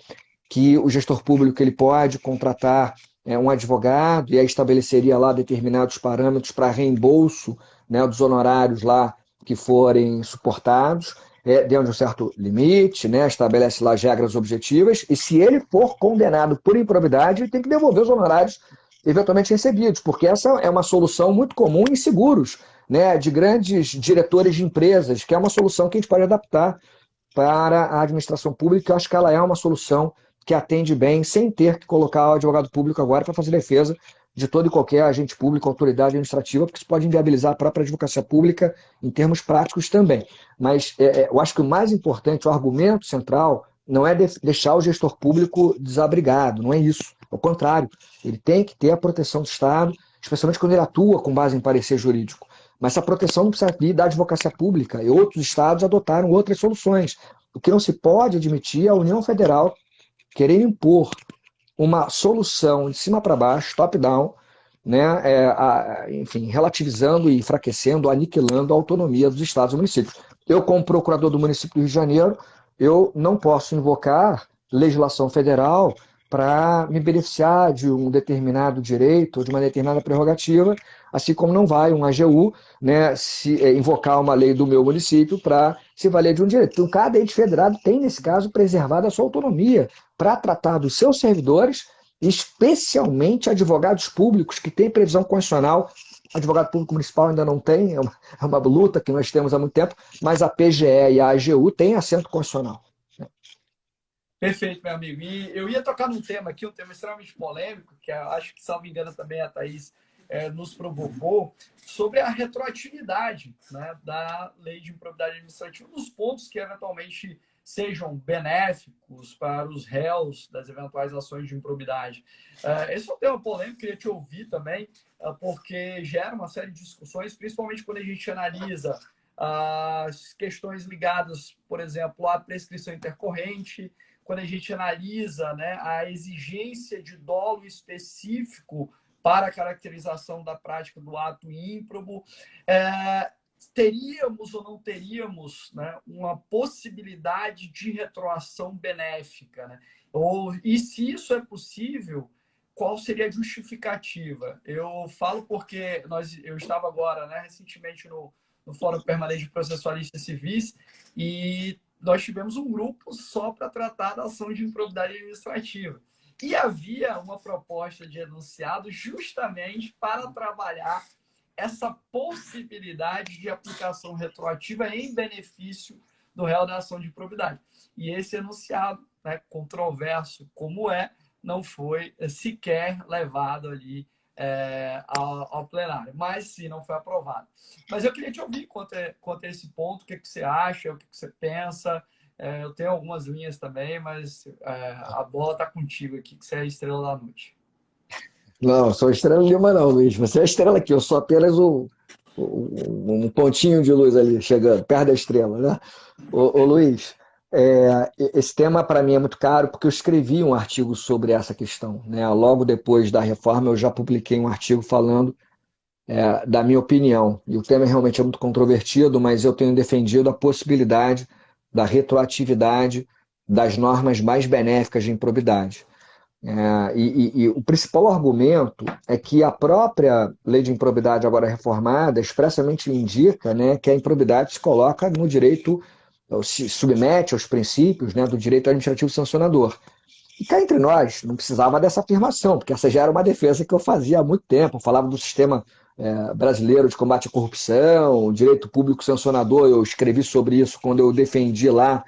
que o gestor público ele pode contratar um advogado e aí estabeleceria lá determinados parâmetros para reembolso, né, dos honorários lá que forem suportados, dentro de um certo limite, né, estabelece lá as regras objetivas, e se ele for condenado por improbidade, ele tem que devolver os honorários eventualmente recebidos, porque essa é uma solução muito comum em seguros, né, de grandes diretores de empresas, que é uma solução que a gente pode adaptar para a administração pública. Eu acho que ela é uma solução que atende bem, sem ter que colocar o advogado público agora para fazer defesa de todo e qualquer agente público, autoridade administrativa, porque isso pode inviabilizar a própria advocacia pública em termos práticos também. Mas eu acho que o mais importante, o argumento central, não é deixar o gestor público desabrigado, não é isso. Ao contrário, ele tem que ter a proteção do Estado, especialmente quando ele atua com base em parecer jurídico. Mas essa proteção não precisa vir da advocacia pública, e outros estados adotaram outras soluções. O que não se pode admitir é a União Federal querer impor uma solução de cima para baixo, top-down, né, enfim, relativizando e enfraquecendo, aniquilando a autonomia dos estados e municípios. Eu, como procurador do município do Rio de Janeiro, eu não posso invocar legislação federal para me beneficiar de um determinado direito ou de uma determinada prerrogativa, assim como não vai um AGU, né, invocar uma lei do meu município para se valer de um direito. Então, cada ente federado tem, nesse caso, preservado a sua autonomia para tratar dos seus servidores, especialmente advogados públicos que têm previsão constitucional. Advogado público municipal ainda não tem, é uma luta que nós temos há muito tempo, mas a PGE e a AGU têm assento constitucional. Perfeito, meu amigo. E eu ia tocar num tema aqui, um tema extremamente polêmico, que eu acho que, salvo engano, também a Thaís nos provocou, sobre a retroatividade, né, da lei de improbidade administrativa, dos pontos que eventualmente sejam benéficos para os réus das eventuais ações de improbidade. Esse é um tema polêmico, queria te ouvir também, porque gera uma série de discussões, principalmente quando a gente analisa as questões ligadas, por exemplo, à prescrição intercorrente, quando a gente analisa, né, a exigência de dolo específico para a caracterização da prática do ato ímprobo, teríamos ou não teríamos, né, uma possibilidade de retroação benéfica, né? E se isso é possível, qual seria a justificativa? Eu falo porque eu estava agora, né, recentemente no Fórum Permanente de Processualistas Civis, e nós tivemos um grupo só para tratar da ação de improbidade administrativa. E havia uma proposta de enunciado justamente para trabalhar essa possibilidade de aplicação retroativa em benefício do réu da ação de improbidade. E esse enunciado, né, controverso como não foi sequer levado ali ao plenário, mas sim, não foi aprovado. Mas eu queria te ouvir quanto a esse ponto, o que você acha, o que você pensa. Eu tenho algumas linhas também, mas a bola está contigo aqui, que você é a estrela da noite. Não, sou estrela nenhuma não, Luiz. Você é a estrela aqui, eu sou apenas um pontinho de luz ali, chegando, perto da estrela, né? Ô Luiz, esse tema para mim é muito caro porque eu escrevi um artigo sobre essa questão, né? Logo depois da reforma eu já publiquei um artigo falando da minha opinião. E o tema realmente é muito controvertido, mas eu tenho defendido a possibilidade da retroatividade das normas mais benéficas de improbidade. E o principal argumento é que a própria lei de improbidade agora reformada expressamente indica, né, que a improbidade se coloca no direito, se submete aos princípios, né, do direito administrativo sancionador. E cá entre nós, não precisava dessa afirmação, porque essa já era uma defesa que eu fazia há muito tempo. Eu falava do sistema brasileiro de combate à corrupção, direito público sancionador, eu escrevi sobre isso quando eu defendi lá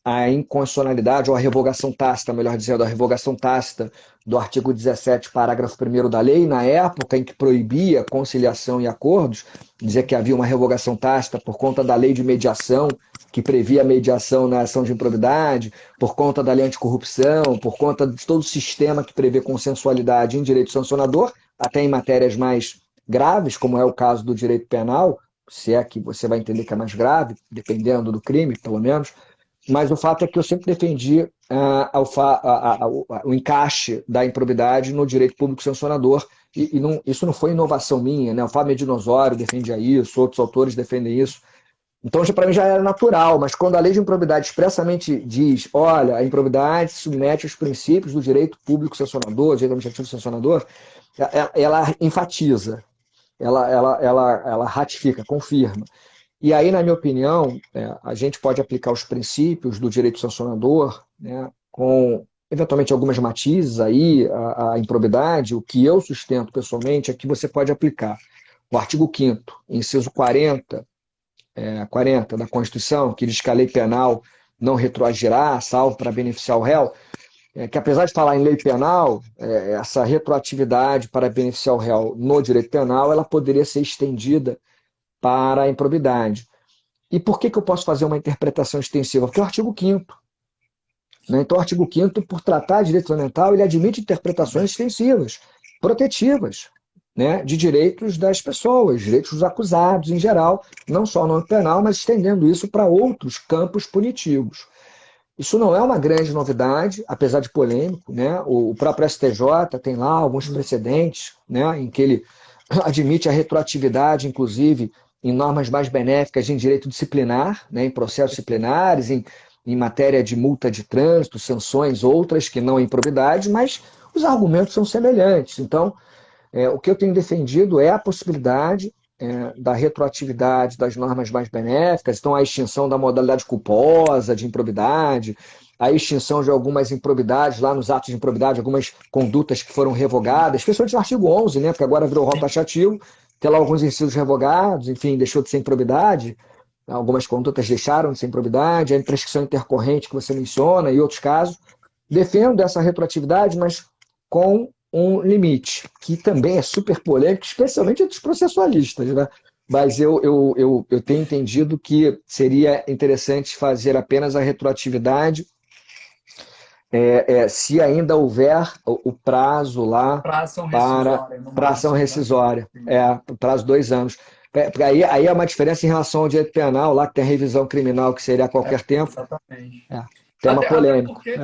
a inconstitucionalidade ou a revogação tácita, melhor dizendo, a revogação tácita do artigo 17, parágrafo 1º da lei, na época em que proibia conciliação e acordos, dizia que havia uma revogação tácita por conta da lei de mediação, que previa a mediação na ação de improbidade, por conta da lei anticorrupção, por conta de todo o sistema que prevê consensualidade em direito sancionador, até em matérias mais graves, como é o caso do direito penal, se é que você vai entender que é mais grave, dependendo do crime, pelo menos. Mas o fato é que eu sempre defendi o encaixe da improbidade no direito público sancionador, e isso não foi inovação minha, né? O Fábio Dinosório defendia isso, outros autores defendem isso. Então, para mim já era natural, mas quando a lei de improbidade expressamente diz, olha, a improbidade se submete aos princípios do direito público sancionador, direito administrativo sancionador, ela enfatiza, ela ratifica, confirma. E aí, na minha opinião, a gente pode aplicar os princípios do direito sancionador, né, com, eventualmente, algumas matizes aí, a improbidade. O que eu sustento pessoalmente é que você pode aplicar o artigo 5º, inciso 40 da Constituição, que diz que a lei penal não retroagirá, salvo para beneficiar o réu. que apesar de falar em lei penal, essa retroatividade para beneficiar o réu no direito penal, ela poderia ser estendida para a improbidade. E por que eu posso fazer uma interpretação extensiva? Porque é o artigo 5º. Né? Então, o artigo 5º, por tratar de direito fundamental, ele admite interpretações extensivas, protetivas, né, de direitos das pessoas, direitos dos acusados em geral, não só no âmbito penal, mas estendendo isso para outros campos punitivos. Isso não é uma grande novidade, apesar de polêmico, né? O próprio STJ tem lá alguns precedentes, né, em que ele admite a retroatividade, inclusive, em normas mais benéficas em direito disciplinar, né, em processos disciplinares, em matéria de multa de trânsito, sanções outras que não em improbidade, mas os argumentos são semelhantes. Então, o que eu tenho defendido é a possibilidade da retroatividade das normas mais benéficas, então a extinção da modalidade culposa de improbidade, a extinção de algumas improbidades lá nos atos de improbidade, algumas condutas que foram revogadas, especialmente no artigo 11, né, porque agora virou rol taxativo, tem lá alguns incisos revogados, enfim, deixou de ser improbidade, algumas condutas deixaram de ser improbidade, a prescrição intercorrente que você menciona e outros casos. Defendo essa retroatividade, mas com um limite, que também é super polêmico, especialmente entre os processualistas, né? Mas eu tenho entendido que seria interessante fazer apenas a retroatividade se ainda houver o prazo lá Para ação para rescisória, no ação máximo, né? rescisória. O prazo 2 anos. Porque aí é uma diferença em relação ao direito penal, lá que tem a revisão criminal, que seria a qualquer tempo. Exatamente. Tema Até polêmico. porque,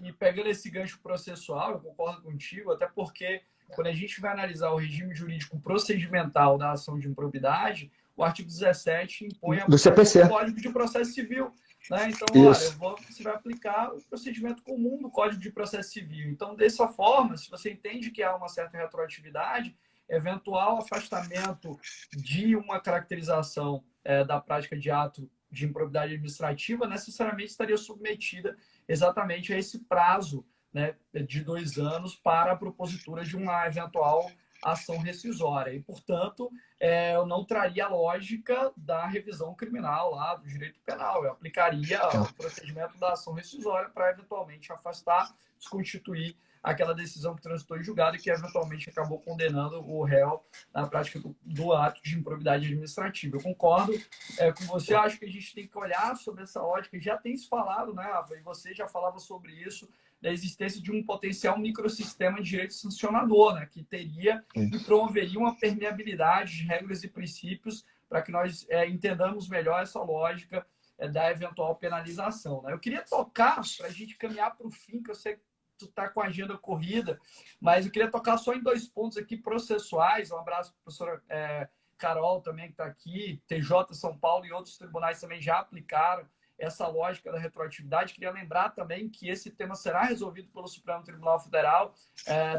e pegando esse gancho processual, eu concordo contigo, até porque quando a gente vai analisar o regime jurídico procedimental da ação de improbidade, o artigo 17 impõe a Do aplicação do CPC. Código de Processo Civil. Né? Então, olha, Isso. você vai aplicar o procedimento comum do Código de Processo Civil. Então, dessa forma, se você entende que há uma certa retroatividade, eventual afastamento de uma caracterização da prática de ato de improbidade administrativa necessariamente estaria submetida exatamente a esse prazo, né, de 2 anos para a propositura de uma eventual ação rescisória. E, portanto, eu não traria a lógica da revisão criminal lá do direito penal. Eu aplicaria o procedimento da ação rescisória para eventualmente afastar, desconstituir aquela decisão que transitou em julgado e que eventualmente acabou condenando o réu na prática do ato de improbidade administrativa. Eu concordo com você, acho que a gente tem que olhar sobre essa ótica, já tem se falado, né, Rafa, e você já falava sobre isso, da existência de um potencial microsistema de direito sancionador, né, que teria e promoveria uma permeabilidade de regras e princípios para que nós entendamos melhor essa lógica da eventual penalização. Né? Eu queria tocar, para a gente caminhar para o fim, que eu sei que tu está com a agenda corrida, mas eu queria tocar só em 2 pontos aqui processuais. Um abraço para a professora Carol também, que está aqui, TJ São Paulo e outros tribunais também já aplicaram essa lógica da retroatividade. Queria lembrar também que esse tema será resolvido pelo Supremo Tribunal Federal,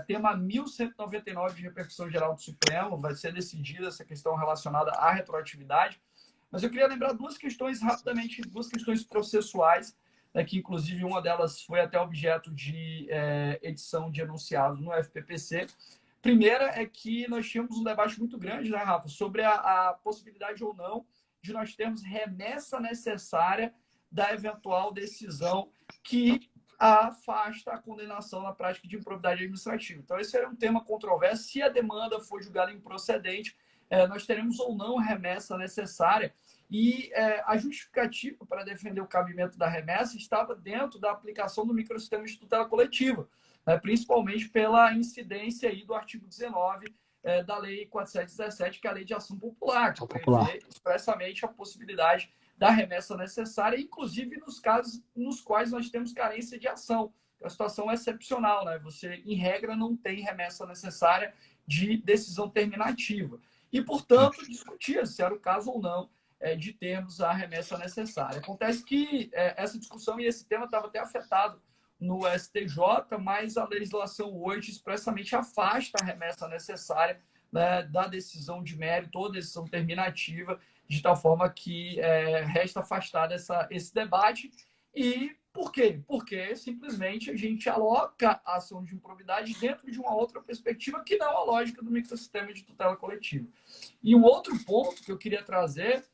tema 1199 de repercussão geral do Supremo, vai ser decidida essa questão relacionada à retroatividade. Mas eu queria lembrar 2 questões rapidamente, 2 questões processuais, que inclusive uma delas foi até objeto de edição de enunciados no FPPC. Primeira é que nós tínhamos um debate muito grande, né, Rafa, sobre a possibilidade ou não de nós termos remessa necessária da eventual decisão que afasta a condenação na prática de improbidade administrativa. Então, esse era um tema controverso. Se a demanda for julgada improcedente, nós teremos ou não remessa necessária. E a justificativa para defender o cabimento da remessa estava dentro da aplicação do microsistema de tutela coletiva, né, principalmente pela incidência aí do artigo 19 da Lei 4717, que é a Lei de Ação Popular, que prevê expressamente a possibilidade da remessa necessária, inclusive nos casos nos quais nós temos carência de ação. A situação é excepcional, né? Você, em regra, não tem remessa necessária de decisão terminativa. E, portanto, discutia se era o caso ou não de termos a remessa necessária. Acontece que essa discussão e esse tema estava até afetado no STJ, mas a legislação hoje expressamente afasta a remessa necessária, né, da decisão de mérito ou decisão terminativa, de tal forma que resta afastado esse debate. E por quê? Porque simplesmente a gente aloca a ação de improbidade dentro de uma outra perspectiva que não a lógica do microsistema de tutela coletiva. E um outro ponto que eu queria trazer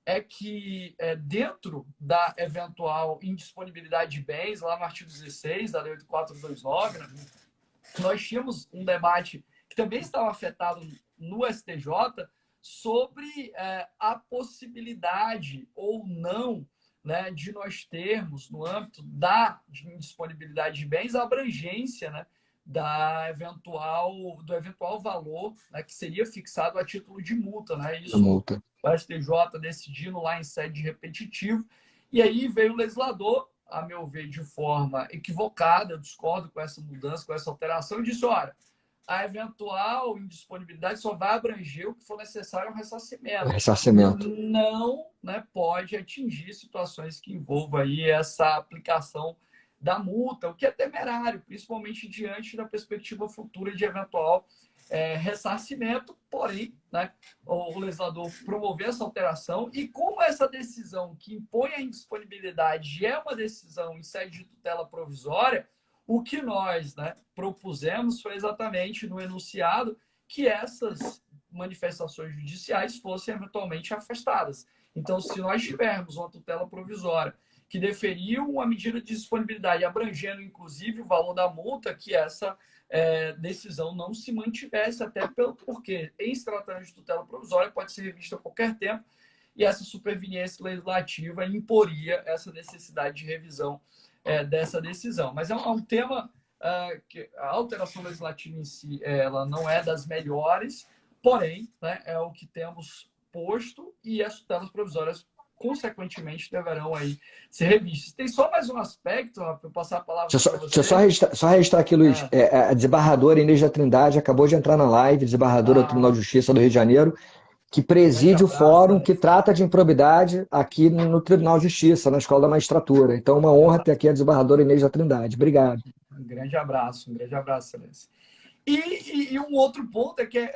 é que, dentro da eventual indisponibilidade de bens, lá no artigo 16 da Lei 8429, né, nós tínhamos um debate que também estava afetado no STJ sobre a possibilidade ou não, né, de nós termos, no âmbito da indisponibilidade de bens, a abrangência, né, do eventual valor, né, que seria fixado a título de multa. Né? A Isso multa. o STJ decidindo lá em sede repetitivo. E aí veio o legislador, a meu ver, de forma equivocada, eu discordo com essa mudança, com essa alteração, e disse, olha, a eventual indisponibilidade só vai abranger o que for necessário ao O ressarcimento. ressarcimento. Não, né, pode atingir situações que envolvam aí essa aplicação da multa, o que é temerário, principalmente diante da perspectiva futura de eventual ressarcimento. Porém, né, o legislador promoveu essa alteração, e como essa decisão que impõe a indisponibilidade é uma decisão em sede de tutela provisória, o que nós, né, propusemos foi exatamente no enunciado que essas manifestações judiciais fossem eventualmente afastadas. Então, se nós tivermos uma tutela provisória que deferiu uma medida de disponibilidade abrangendo, inclusive, o valor da multa, que essa decisão não se mantivesse, até porque, em se tratando de tutela provisória, pode ser revista a qualquer tempo, e essa superveniência legislativa imporia essa necessidade de revisão dessa decisão. Mas é um tema que a alteração legislativa em si ela não é das melhores, porém, né, é o que temos posto, e as tutelas provisórias consequentemente deverão aí ser revistas. Tem só mais um aspecto, para eu passar a palavra para você. Deixa eu só registrar aqui, Luiz. A desembargadora Inês da Trindade acabou de entrar na live, desembargadora do Tribunal de Justiça do Rio de Janeiro, que preside o fórum que trata de improbidade aqui no Tribunal de Justiça, na Escola da Magistratura. Então, uma honra ter aqui a desembargadora Inês da Trindade. Obrigado. Um grande abraço, excelência. E um outro ponto é que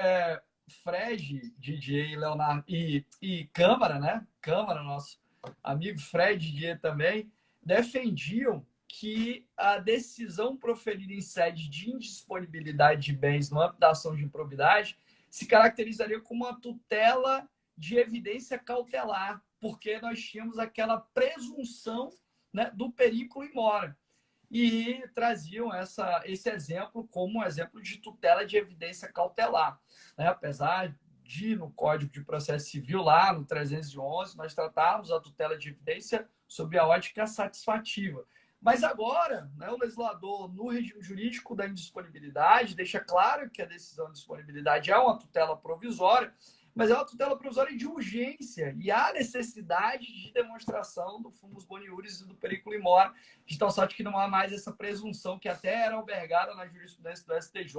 Fred, DJ, Leonardo e Câmara, né? Câmara, nosso amigo Fred, DJ também, defendiam que a decisão proferida em sede de indisponibilidade de bens no âmbito da ação de improbidade se caracterizaria como uma tutela de evidência cautelar, porque nós tínhamos aquela presunção, né, do periculo in mora. E traziam esse exemplo como um exemplo de tutela de evidência cautelar. Né? Apesar de, no Código de Processo Civil, lá no 311, nós tratarmos a tutela de evidência sob a ótica satisfativa. Mas agora, né, o legislador, no regime jurídico da indisponibilidade, deixa claro que a decisão de disponibilidade é uma tutela provisória, mas é uma tutela provisória de urgência, e há necessidade de demonstração do fumus boni iuris e do periculo in mora, de tal sorte que não há mais essa presunção que até era albergada na jurisprudência do STJ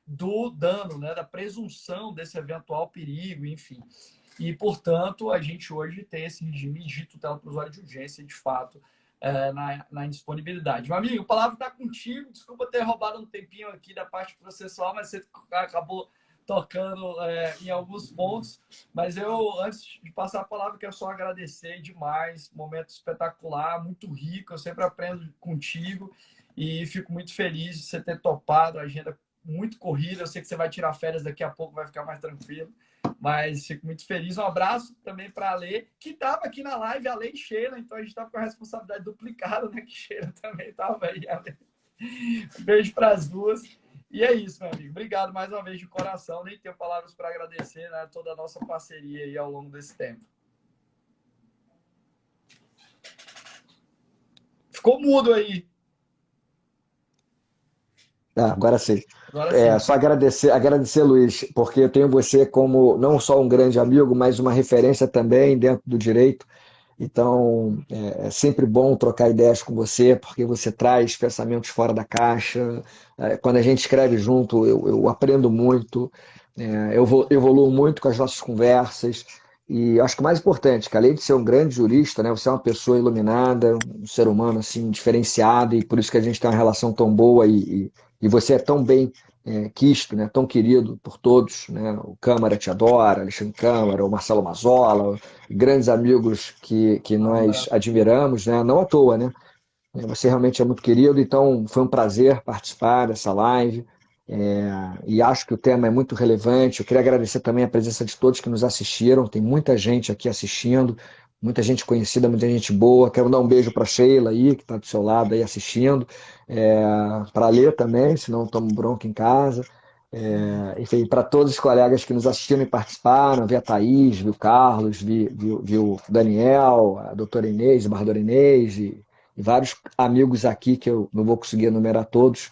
do dano, né, da presunção desse eventual perigo, enfim. E, portanto, a gente hoje tem esse regime de tutela provisória de urgência, de fato, na indisponibilidade. Meu amigo, a palavra está contigo. Desculpa ter roubado um tempinho aqui da parte processual, mas você acabou tocando em alguns pontos, mas eu, antes de passar a palavra, quero só agradecer demais, momento espetacular, muito rico, eu sempre aprendo contigo e fico muito feliz de você ter topado, a agenda muito corrida, eu sei que você vai tirar férias daqui a pouco, vai ficar mais tranquilo, mas fico muito feliz. Um abraço também para a Lê, que estava aqui na live, a Lê e Sheila, então a gente estava com a responsabilidade duplicada, né, que Sheila também estava aí. Um beijo para as duas. E é isso, meu amigo. Obrigado mais uma vez de coração. Nem tenho palavras para agradecer, né, toda a nossa parceria aí ao longo desse tempo. Ficou mudo aí. Agora sim. Agora sim. Só agradecer, Luiz, porque eu tenho você como não só um grande amigo, mas uma referência também dentro do direito. Então, é sempre bom trocar ideias com você, porque você traz pensamentos fora da caixa. Quando a gente escreve junto, eu aprendo muito, eu evoluo muito com as nossas conversas. E acho que o mais importante, que além de ser um grande jurista, né, você é uma pessoa iluminada, um ser humano assim, diferenciado, e por isso que a gente tem uma relação tão boa e você é tão bem quisto, né, tão querido por todos, né? O Câmara te adora, Alexandre Câmara, o Marcelo Mazzola, grandes amigos que nós admiramos, né? Não à toa, né? Você realmente é muito querido, então foi um prazer participar dessa live. e acho que o tema é muito relevante. Eu queria agradecer também a presença de todos que nos assistiram. Tem muita gente aqui assistindo, muita gente conhecida, muita gente boa. Quero dar um beijo para Sheila aí, que está do seu lado aí assistindo, para a Lê também, senão tomo bronca em casa. Enfim, para todos os colegas que nos assistiram e participaram, vi a Thaís, vi o Carlos, vi o Daniel, a doutora Inês, a Bárbara Inês e vários amigos aqui que eu não vou conseguir enumerar todos,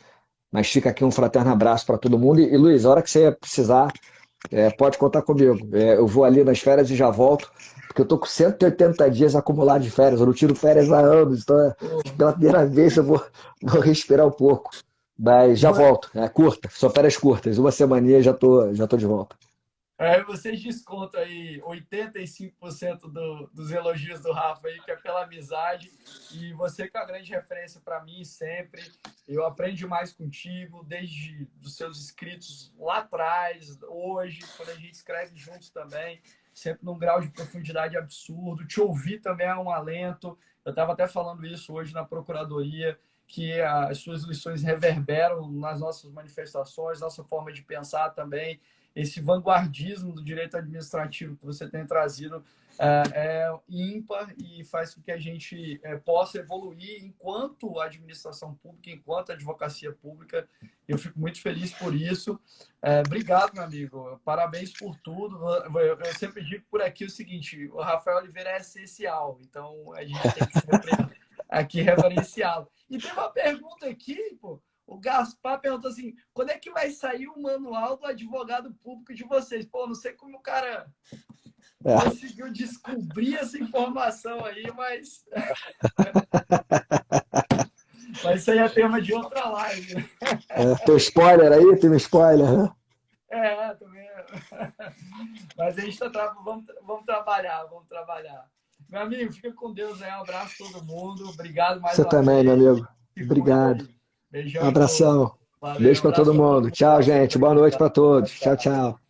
mas fica aqui um fraterno abraço para todo mundo. E Luiz, a hora que você precisar, pode contar comigo. Eu vou ali nas férias e já volto, porque eu tô com 180 dias acumulados de férias. Eu não tiro férias há anos, então pela primeira vez eu vou respirar um pouco. Mas já volto. É curta, são férias curtas. Uma semaninha já tô de volta. Vocês descontam aí 85% dos elogios do Rafa aí, que é pela amizade. E você que é uma grande referência para mim sempre. Eu aprendo demais contigo, desde os seus escritos lá atrás, hoje, quando a gente escreve juntos também, sempre num grau de profundidade absurdo. Te ouvir também é um alento. Eu estava até falando isso hoje na Procuradoria, que as suas lições reverberam nas nossas manifestações, nossa forma de pensar também. Esse vanguardismo do direito administrativo que você tem trazido é ímpar e faz com que a gente possa evoluir enquanto administração pública, enquanto advocacia pública. Eu fico muito feliz por isso. Obrigado, meu amigo. Parabéns por tudo. Eu sempre digo por aqui o seguinte, o Rafael Oliveira é essencial, então a gente tem que sempre aqui reverenciá-lo. E tem uma pergunta aqui, pô. O Gaspar perguntou assim, quando é que vai sair o manual do advogado público de vocês? Pô, não sei como o cara conseguiu descobrir essa informação aí, mas... Mas isso aí é tema de outra live. Tem spoiler aí? Tem um spoiler, né? Também. Mas a gente vamos trabalhar, vamos trabalhar. Meu amigo, fica com Deus aí. Um abraço a todo mundo. Obrigado mais Você uma também, vez. meu amigo. Fico Obrigado. Beijão em todos. Abração. Valeu, Beijo um para abraço todo para todo mundo. mundo. Tchau, gente. Boa noite para todos. Tchau, tchau.